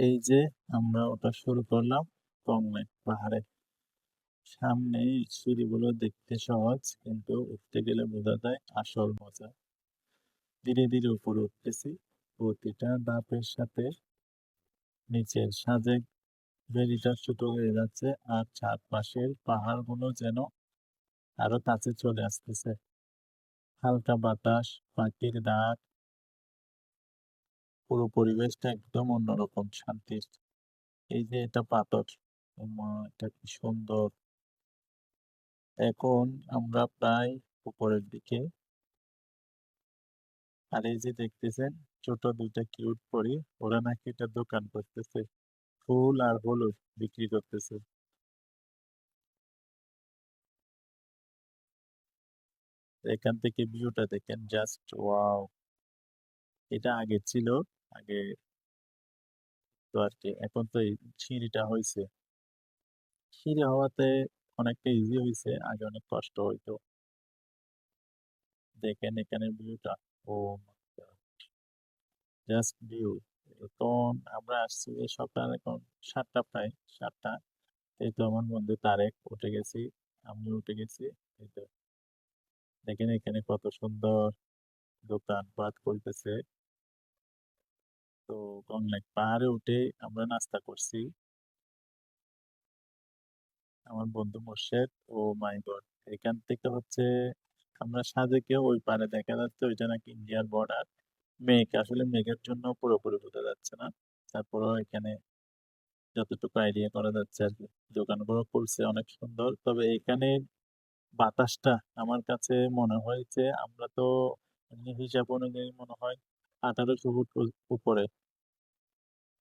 এই যে আমরা ওটা শুরু করলাম কংলাক পাহাড়ে। সামনে সিঁড়িগুলো দেখতে সহজ, কিন্তু উঠতে গেলে বোঝা যায় আসল মজা। ধীরে ধীরে উপরে উঠতেছি, প্রতিটা ধাপের সাথে নিচের সাজেক ভেলিটা ছোট হয়ে যাচ্ছে, আর চারপাশের পাহাড়গুলো যেন আরো কাছে চলে আসতেছে। হালকা বাতাস, পাখির ডাক, পুরো পরিবেশটা একদম অন্যরকম শান্তির। এই যে এটা পাথর, এটা কি সুন্দর। এখন আমরা প্রায় উপরের দিকে। আর এই যে দেখতেছেন ছোট দুইটা কিউট পরি, ওরা নাকি এটা দোকান করতেছে, ফুল আর হলুদ বিক্রি করতেছে। এখান থেকে ভিউটা দেখেন, জাস্ট ওয়াও। এটা আগে ছিল, আগে তো আর কি, এখন তো এই সিঁড়িটা হয়েছে। সিঁড়ি হওয়াতে অনেকটা ইজি হয়েছে, আগে অনেক কষ্ট হইতো। দেখেন এখানে ভিউটা, ও জাস্ট ভিউ। এখন আমরা আসছি যে সকাল, এখন 7টা, প্রায় 7টা। এই তো আমার বন্ধু তারেক উঠে গেছি, আমি উঠে গেছি। এই তো দেখেন এখানে কত সুন্দর দোকানপাট করতেছে। তো কংলাক পাহাড়ে উঠে আমরা নাস্তা করছি। আমার বন্ধু মোর্শেদ, ও মাই গড, এখান থেকে হচ্ছে আমরা সাজেকে ওই পারে দেখা যাচ্ছে, ওইটা নাকি ইন্ডিয়ার বর্ডার। মেঘ, আসলে মেঘের জন্য পুরোপুরি বোঝা যাচ্ছে না। তারপরেও এখানে যতটুকু আইডিয়া করা যাচ্ছে আর কি, দোকানগুলো করছে অনেক সুন্দর। তবে এখানে বাতাসটা আমার কাছে মনে হয়েছে, আমরা তো এমনি হিসাব অনুযায়ী মনে হয় 1800 ফুট উপরে।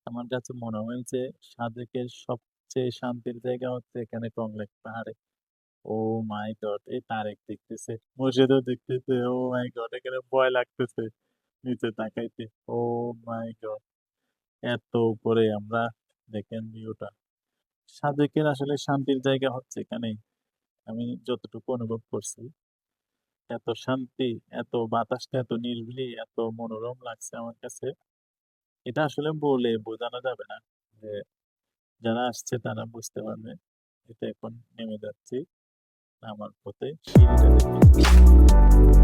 আমার কাছে মনে হয়েছে সাজেকের সবচেয়ে শান্তির জায়গা হচ্ছে এখানে কংলাক পাহাড়ে। ও মাই গড, এই তারেক দেখতেছে, মুর্শিদও দেখতেছে, ও মাই গড, এখানে ভয় লাগতেছে নিচে তাকাইতে। ও মাই গড, এত উপরে আমরা। দেখেন ভিউটা, সাজেকের আসলে শান্তির জায়গা হচ্ছে এখানেই, আমি যতটুকু অনুভব করছি। এত শান্তি, এত বাতাসটা এত নিরিবিলি, এত মনোরম লাগছে আমার কাছে। এটা আসলে বলে বোঝানো যাবে না, যে যারা আসছে তারা বুঝতে পারবে। এটা এখন নেমে যাচ্ছি, নামার পথে সিঁড়িটা দেখে।